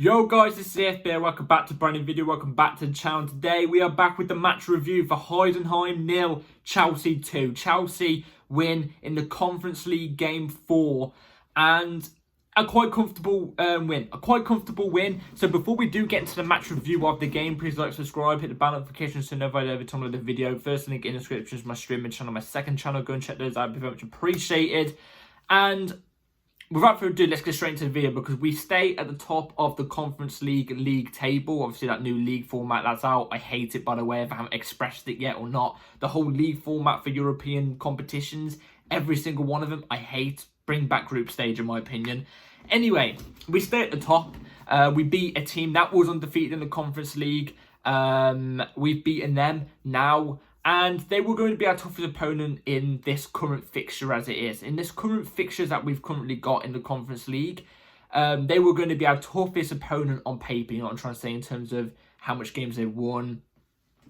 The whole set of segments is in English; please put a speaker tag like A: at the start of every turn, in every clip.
A: Yo guys, this is AFB. Welcome back to a brand new video. Welcome back to the channel. Today we are back with the match review for Heidenheim 0, Chelsea 2. Chelsea win in the Conference League game 4 and a quite comfortable win. So before we do get into the match review of the game, please like, subscribe, hit the bell notifications to know every time I upload a video. First link in the description is my streaming channel, my second channel. Go and check those out. It'd be very much appreciated. And without further ado, let's get straight into the video because we stay at the top of the Conference League table. Obviously, that new league format that's out. I hate it, by the way, if I haven't expressed it yet or not. The whole league format for European competitions, every single one of them, I hate. Bring back group stage, in my opinion. Anyway, we stay at the top. We beat a team that was undefeated in the Conference League. We've beaten them now. And they were going to be our toughest opponent in this current fixture as it is. In this current fixtures that we've currently got in the Conference League, they were going to be our toughest opponent on paper. You know what I'm trying to say, in terms of how much games they've won,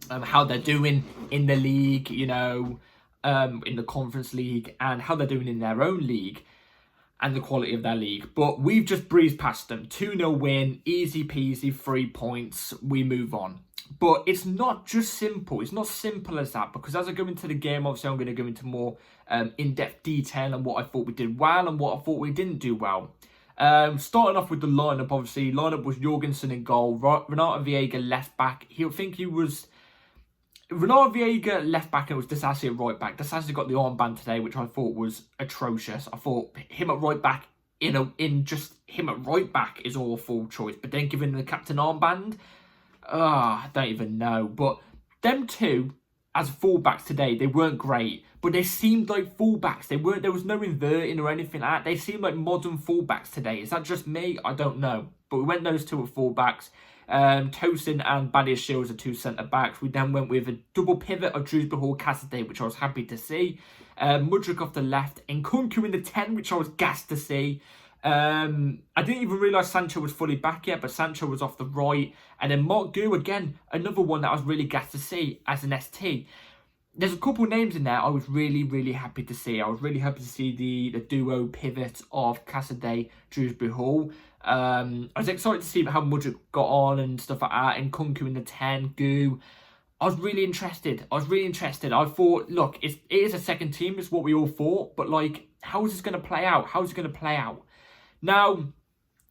A: how they're doing in the league, you know, in the Conference League, and how they're doing in their own league and the quality of their league. But we've just breezed past them. 2-0 win, easy peasy, 3 points, we move on. But it's not just simple. It's not simple as that, because as I go into the game, obviously I'm going to go into more in-depth detail on what I thought we did well and what I thought we didn't do well. Starting off with the lineup, obviously, lineup was Jorgensen in goal, Renato Viega left back. Renato Viega left back, and it was Disasi at right back. Disasi got the armband today, which I thought was atrocious. I thought him at right back, just him at right back is awful choice. But then giving the captain armband, I don't even know. But them two as fullbacks today, they weren't great, but they seemed like fullbacks. There was no inverting or anything like that. They seemed like modern fullbacks today. Is that just me? I don't know. But we went those two at fullbacks. Tosin and Badia Shields are two centre-backs. We then went with a double pivot of Drewsbury Hall Cassidy, which I was happy to see. Mudryk off the left, and Nkunku in the 10, which I was gassed to see. I didn't even realise Sancho was fully back yet, but Sancho was off the right. And then Mark Gu, again, another one that I was really gassed to see as an ST. There's a couple of names in there I was really, really happy to see. I was really happy to see the duo pivot of Cassidy, Drewsbury Hall. I was excited to see how Mudryk got on and stuff like that. And Nkunku in the 10, Gu. I was really interested. I thought, look, it is a second team. It's what we all thought. But, like, how is this going to play out? How's it going to play out? Now,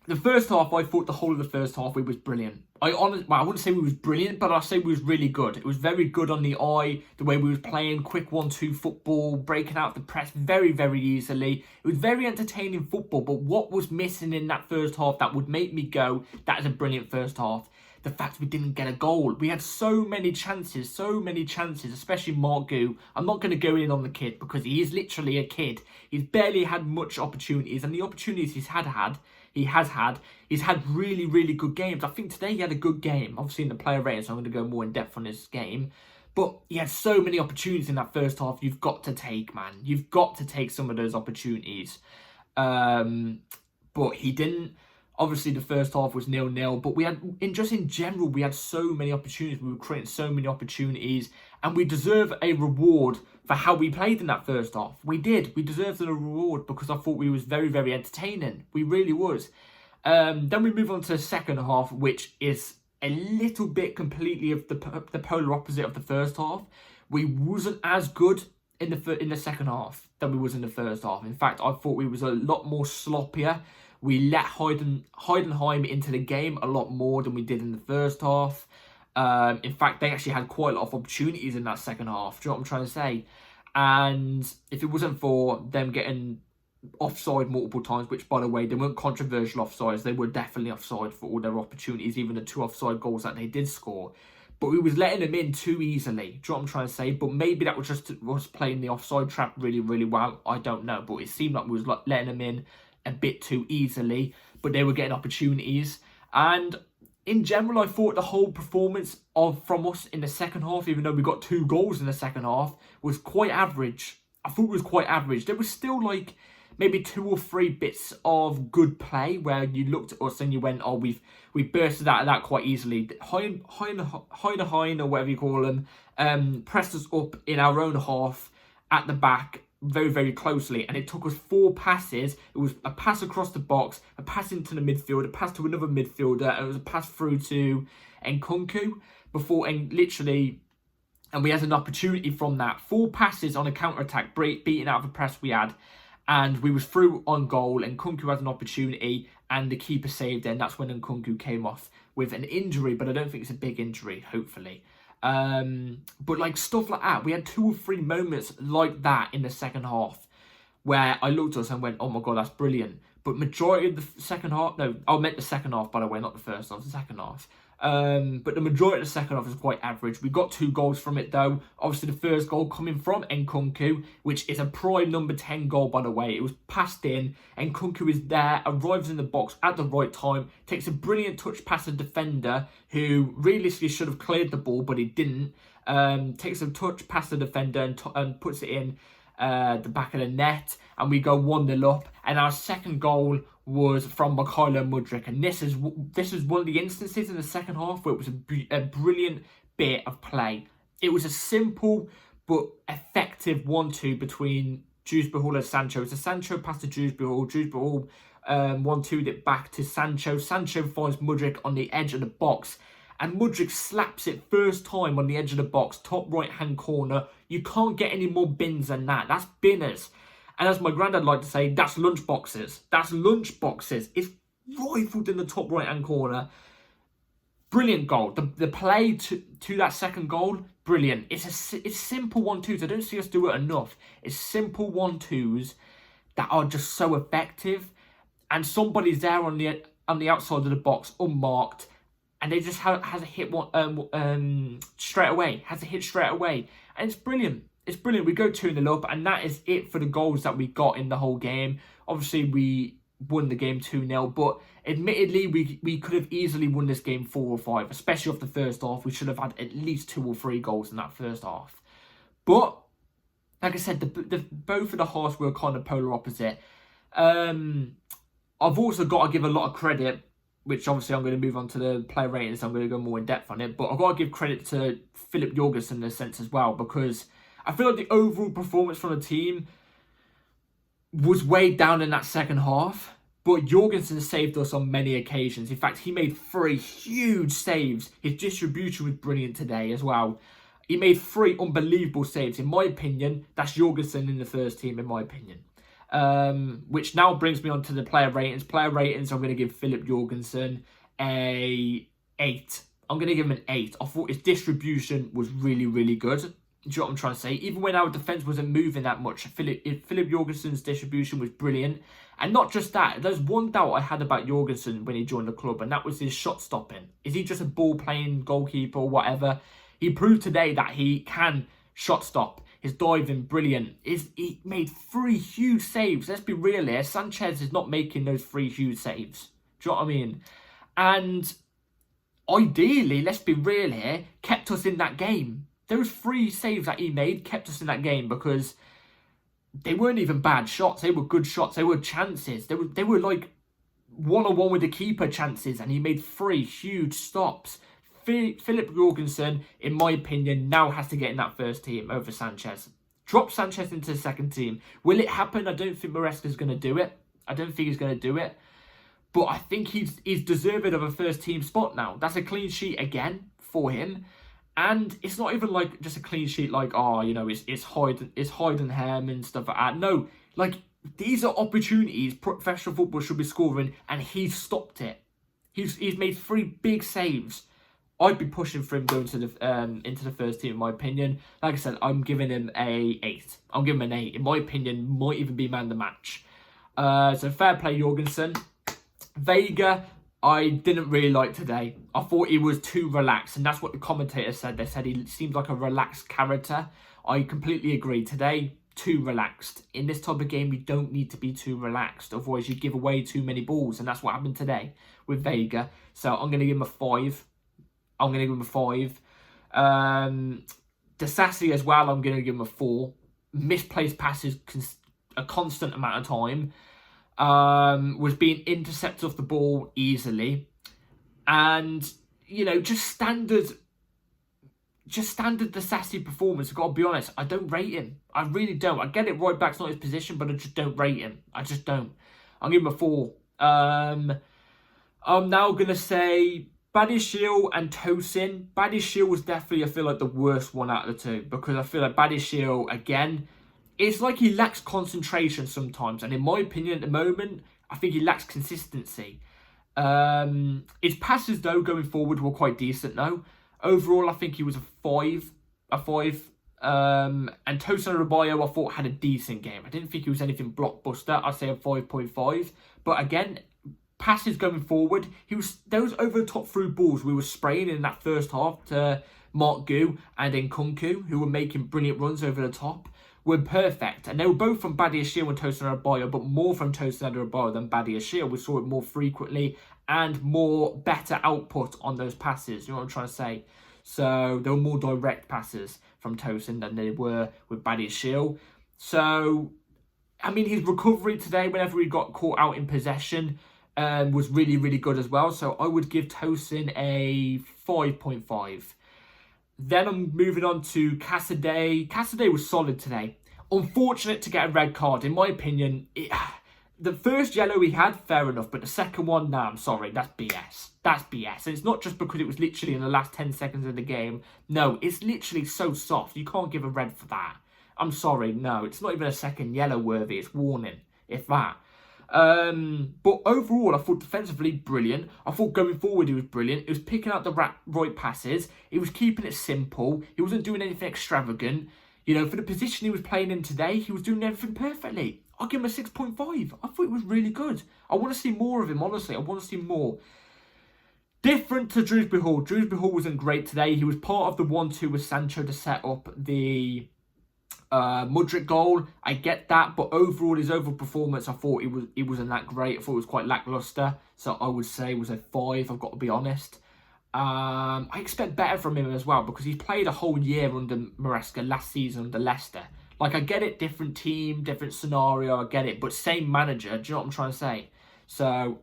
A: the first half, I thought the whole of the first half, we was brilliant. I wouldn't say we was brilliant, but I'd say we was really good. It was very good on the eye, the way we was playing, quick 1-2 football, breaking out the press very, very easily. It was very entertaining football, but what was missing in that first half that would make me go, that is a brilliant first half? The fact we didn't get a goal. We had so many chances, especially Mark Gu. I'm not going to go in on the kid because he is literally a kid. He's barely had much opportunities, and the opportunities he's had, he's had really, really good games. I think today he had a good game. Obviously in the player rating, so I'm going to go more in depth on this game. But he had so many opportunities in that first half. You've got to take, man. You've got to take some of those opportunities. But he didn't. Obviously, the first half was 0-0, but we had, in general, we had so many opportunities. We were creating so many opportunities, and we deserve a reward for how we played in that first half. We did. We deserved a reward because I thought we was very, very entertaining. We really was. Then we move on to the second half, which is a little bit completely of the polar opposite of the first half. We wasn't as good in the second half than we was in the first half. In fact, I thought we was a lot more sloppier. We let Heidenheim into the game a lot more than we did in the first half. In fact, they actually had quite a lot of opportunities in that second half. Do you know what I'm trying to say? And if it wasn't for them getting offside multiple times, which, by the way, they weren't controversial offsides. They were definitely offside for all their opportunities, even the 2 offside goals that they did score. But we was letting them in too easily. Do you know what I'm trying to say? But maybe that was just us playing the offside trap really, really well. I don't know. But it seemed like we was letting them in a bit too easily, but they were getting opportunities. And in general, I thought the whole performance from us in the second half, even though we got 2 goals in the second half, was quite average. I thought it was quite average. There was still like maybe 2 or 3 bits of good play where you looked at us and you went, oh, we bursted out of that quite easily. Heidenheim, or whatever you call them, pressed us up in our own half at the back very, very closely, and it took us 4 passes. It was a pass across the box, a pass into the midfield, a pass to another midfielder, and it was a pass through to Nkunku before, and we had an opportunity from that. 4 passes on a counter-attack, beating out of the press we had, and we was through on goal, and Nkunku had an opportunity, and the keeper saved it, and that's when Nkunku came off with an injury, but I don't think it's a big injury, hopefully. But like stuff like that, we had 2 or 3 moments like that in the second half where I looked at us and went, oh my god, that's brilliant. But majority of the second half, no, I meant the second half, by the way, not the first half, the second half. But the majority of the second half is quite average. We got 2 goals from it though. Obviously the first goal coming from Nkunku, which is a prime number 10 goal, by the way. It was passed in, Nkunku is there, arrives in the box at the right time, takes a brilliant touch past the defender who realistically should have cleared the ball, but he didn't. Takes a touch past the defender and puts it in the back of the net, and we go 1-0 up. And our second goal was from Mykhailo Mudryk, and this is one of the instances in the second half where it was a brilliant bit of play. It was a simple but effective 1-2 between Dewsbury and Sancho. It's a Sancho pass to Dewsbury. Dewsbury 1-2'd it back to Sancho. Sancho finds Mudryk on the edge of the box, and Mudryk slaps it first time on the edge of the box, top right hand corner. You can't get any more bins than that. That's binners. And as my granddad liked to say, that's lunch boxes. That's lunch boxes. It's rifled in the top right-hand corner. Brilliant goal. The play to that second goal, brilliant. It's simple 1-2s. I don't see us do it enough. It's simple 1-2s that are just so effective. And somebody's there on the outside of the box, unmarked, and they just has a hit straight away. Has a hit straight away. And it's brilliant. It's brilliant. We go 2-0 up, and that is it for the goals that we got in the whole game. Obviously, we won the game 2-0, but admittedly, we could have easily won this game 4 or 5, especially off the first half. We should have had at least 2 or 3 goals in that first half. But, like I said, both of the halves were kind of polar opposite. I've also got to give a lot of credit, which obviously I'm going to move on to the player ratings. I'm going to go more in depth on it, but I've got to give credit to Philip Jorgensen in a sense as well, because I feel like the overall performance from the team was weighed down in that second half, but Jorgensen saved us on many occasions. In fact, he made 3 huge saves. His distribution was brilliant today as well. He made 3 unbelievable saves. In my opinion, that's Jorgensen in the first team, in my opinion. Which now brings me on to the player ratings. Player ratings, I'm going to give Philip Jorgensen a 8. I'm going to give him an 8. I thought his distribution was really, really good. Do you know what I'm trying to say? Even when our defence wasn't moving that much, Philip Jorgensen's distribution was brilliant. And not just that, there's one doubt I had about Jorgensen when he joined the club, and that was his shot stopping. Is he just a ball-playing goalkeeper or whatever? He proved today that he can shot stop. His diving, brilliant. He made 3 huge saves. Let's be real here. Sanchez is not making those 3 huge saves. Do you know what I mean? And ideally, let's be real here, kept us in that game. Those 3 saves that he made kept us in that game because they weren't even bad shots. They were good shots. They were chances. They were like one-on-one with the keeper chances, and he made 3 huge stops. Philip Jorgensen, in my opinion, now has to get in that first team over Sanchez. Drop Sanchez into the second team. Will it happen? I don't think Maresca's going to do it. I don't think he's going to do it. But I think he's deserving of a first team spot now. That's a clean sheet again for him. And it's not even like just a clean sheet like, oh, you know, it's Heidenheim and stuff like that. No, like, these are opportunities professional football should be scoring, and he's stopped it. He's made 3 big saves. I'd be pushing for him going to the into the first team, in my opinion. Like I said, I'm giving him a 8. I'm giving him an 8. In my opinion, might even be man of the match. So fair play, Jorgensen. Vega, I didn't really like today. I thought he was too relaxed, and that's what the commentators said. They said he seems like a relaxed character. I completely agree. Today, too relaxed. In this type of game, you don't need to be too relaxed. Otherwise, you give away too many balls, and that's what happened today with Vega. So I'm going to give him a 5. I'm going to give him a 5. Disasi as well, I'm going to give him a 4. Misplaced passes a constant amount of time. Was being intercepted off the ball easily. And, you know, just standard just standard Disasi performance. I've got to be honest, I don't rate him. I really don't. I get it, right back's not his position, but I just don't rate him. I just don't. I'll give him a 4. I'm now going to say Badiashile and Tosin. Badiashile was definitely, I feel like, the worst one out of the two, because I feel like Badiashile, again, it's like he lacks concentration sometimes. And in my opinion, at the moment, I think he lacks consistency. His passes, though, going forward were quite decent, though. Overall, I think he was a 5. And Tosin Adebayo, I thought, had a decent game. I didn't think he was anything blockbuster. I'd say a 5.5. But again, passes going forward, those over the top through balls we were spraying in that first half to Mark Gu and Nkunku, who were making brilliant runs over the top, were perfect. And they were both from Badiashile and Tosin Adebayo, but more from Tosin Adebayo than Badiashile. We saw it more frequently and more better output on those passes. You know what I'm trying to say? So there were more direct passes from Tosin than they were with Badiashile. So, I mean, his recovery today, whenever he got caught out in possession, was really, really good as well. So I would give Tosin a 5.5. Then I'm moving on to Cassidy. Cassidy was solid today. Unfortunate to get a red card. In my opinion, the first yellow he had, fair enough. But the second one, nah, I'm sorry. That's BS. That's BS. And it's not just because it was literally in the last 10 seconds of the game. No, it's literally so soft. You can't give a red for that. I'm sorry. No, it's not even a second yellow worthy. It's warning, if that. But overall, I thought defensively brilliant. I thought going forward he was brilliant. He was picking out the right passes. He was keeping it simple. He wasn't doing anything extravagant. You know, for the position he was playing in today, he was doing everything perfectly. I'll give him a 6.5. I thought it was really good. I want to see more of him, honestly. I want to see more. Different to Drewsbury Hall. Drewsbury Hall wasn't great today. He was part of the 1-2 with Sancho to set up the Mudryk goal. I get that, but overall his overall performance, I thought it wasn't that great. I thought it was quite lackluster, so I would say it was a 5. I've got to be honest. I expect better from him as well, because he's played a whole year under Maresca last season under Leicester. Like, I get it, different team, different scenario, I get it, but same manager. Do you know what I'm trying to say? So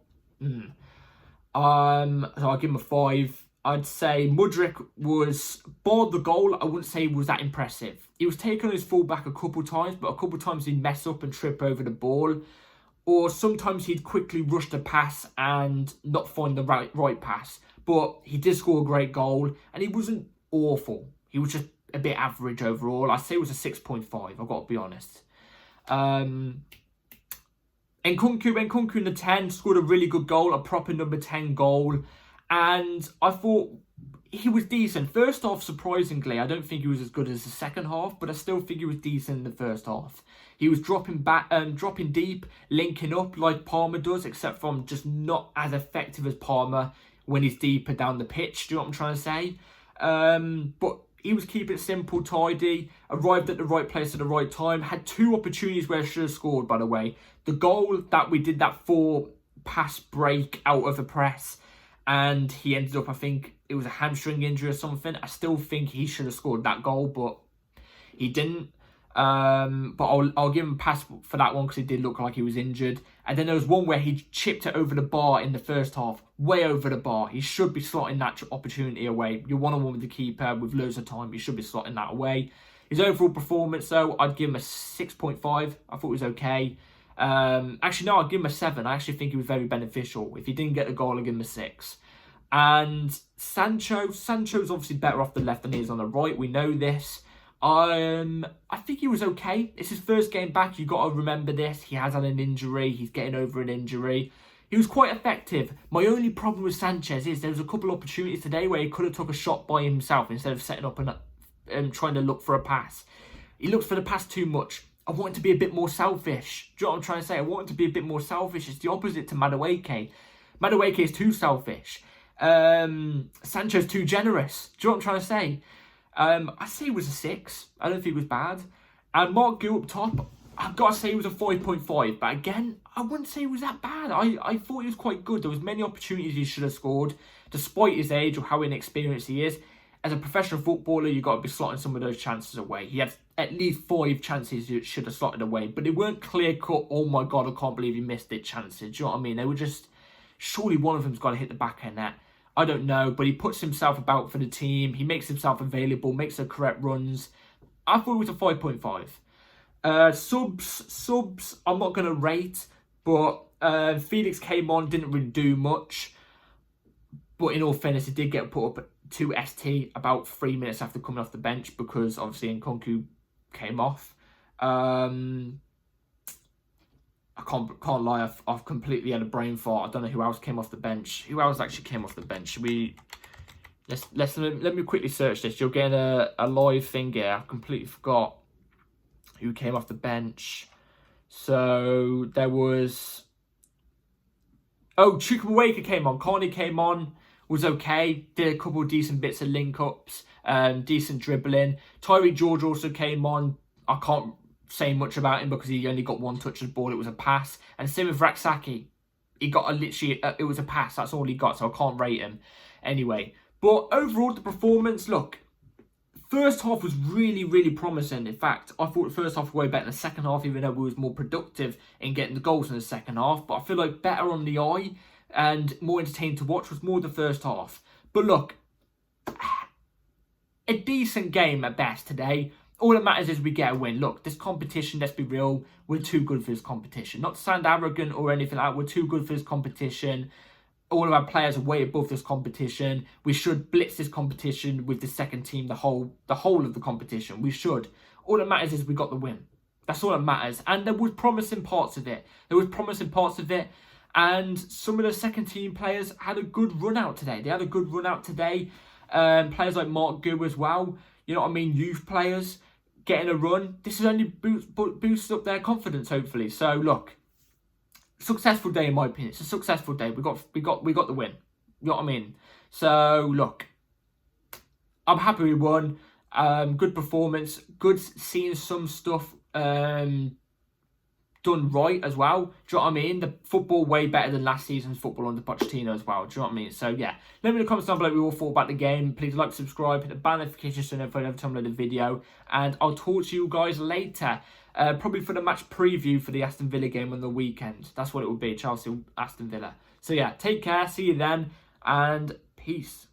A: I'll give him a 5. I'd say Mudryk was, bar the goal, I wouldn't say he was that impressive. He was taking on his fullback a couple times, but a couple times he'd mess up and trip over the ball. Or sometimes he'd quickly rush the pass and not find the right pass. But he did score a great goal, and he wasn't awful. He was just a bit average overall. I'd say it was a 6.5, I've got to be honest. Nkunku in the 10 scored a really good goal, a proper number 10 goal. And I thought he was decent. First half, surprisingly, I don't think he was as good as the second half, but I still think he was decent in the first half. He was dropping back, dropping deep, linking up like Palmer does, except from just not as effective as Palmer when he's deeper down the pitch. Do you know what I'm trying to say? But he was keeping it simple, tidy, arrived at the right place at the right time, had 2 opportunities where he should have scored, by the way. The goal that we did, that 4-pass break out of a press, and he ended up, I think it was a hamstring injury or something. I still think he should have scored that goal, but he didn't. But I'll give him a pass for that one, because it did look like he was injured. And then there was one where he chipped it over the bar in the first half, way over the bar. He should be slotting that opportunity away. You're 1-on-1 with the keeper with loads of time. He should be slotting that away. His overall performance, though, I'd give him a 6.5. I thought it was okay. Actually, no, I'd give him a 7. I actually think he was very beneficial. If he didn't get the goal, I'd give him a 6. And Sancho's obviously better off the left than he is on the right. We know this. I think he was okay. It's his first game back. You've got to remember this. He has had an injury. He's getting over an injury. He was quite effective. My only problem with Sanchez is there was a couple of opportunities today where he could have took a shot by himself instead of setting up and trying to look for a pass. He looks for the pass too much. I want him to be a bit more selfish. Do you know what I'm trying to say? I want him to be a bit more selfish. It's the opposite to Madueke. Madueke is too selfish. Sancho's too generous. Do you know what I'm trying to say? I'd say he was a 6. I don't think he was bad. And Mark Gu up top, I've got to say he was a 5.5. But again, I wouldn't say he was that bad. I thought he was quite good. There was many opportunities he should have scored, despite his age or how inexperienced he is. As a professional footballer, you've got to be slotting some of those chances away. He had at least 5 chances he should have slotted away. But they weren't clear-cut, oh my God, I can't believe he missed it chances. Do you know what I mean? They were just, surely one of them's got to hit the back of the net. I don't know, but he puts himself about for the team. He makes himself available, makes the correct runs. I thought it was a 5.5. Subs, I'm not going to rate, but Felix came on, didn't really do much. But in all fairness, he did get put up to ST about 3 minutes after coming off the bench because obviously Nkunku came off. I can't lie, I've completely had a brain fart. I don't know who else came off the bench. Who else actually came off the bench? Should we... Let me quickly search this. You'll get a live thing here. I completely forgot who came off the bench. So there was... Oh, Chukwuemeka came on. Carney came on. Was okay. Did a couple of decent bits of link-ups. Decent dribbling. Tyree George also came on. I can't say much about him because he only got one touch of the ball. It was a pass. And same with Raksaki. He got it was a pass. That's all he got, so I can't rate him. Anyway. But overall, the performance, look, first half was really, really promising. In fact, I thought the first half was way better than the second half, even though we was more productive in getting the goals in the second half. But I feel like better on the eye and more entertaining to watch was more the first half. But look, a decent game at best today. All that matters is we get a win. Look, this competition, let's be real, we're too good for this competition. Not to sound arrogant or anything like that, we're too good for this competition. All of our players are way above this competition. We should blitz this competition with the second team, the whole of the competition. We should. All that matters is we got the win. That's all that matters. And there was promising parts of it. And some of the second team players had a good run out today. Players like Mark Gu as well. You know what I mean? Youth players getting a run. This has only boosted up their confidence, hopefully. So look. Successful day in my opinion. It's a successful day. We got the win. You know what I mean? So look, I'm happy we won. Good performance. Good seeing some stuff done right as well. Do you know what I mean? The football way better than last season's football under Pochettino as well. Do you know what I mean? So yeah, let me know in the comments down below what you all thought about the game. Please like, subscribe, hit the bell notification so you know every time I upload a video. And I'll talk to you guys later. Probably for the match preview for the Aston Villa game on the weekend. That's what it will be, Chelsea, Aston Villa. So yeah, take care, see you then, and peace.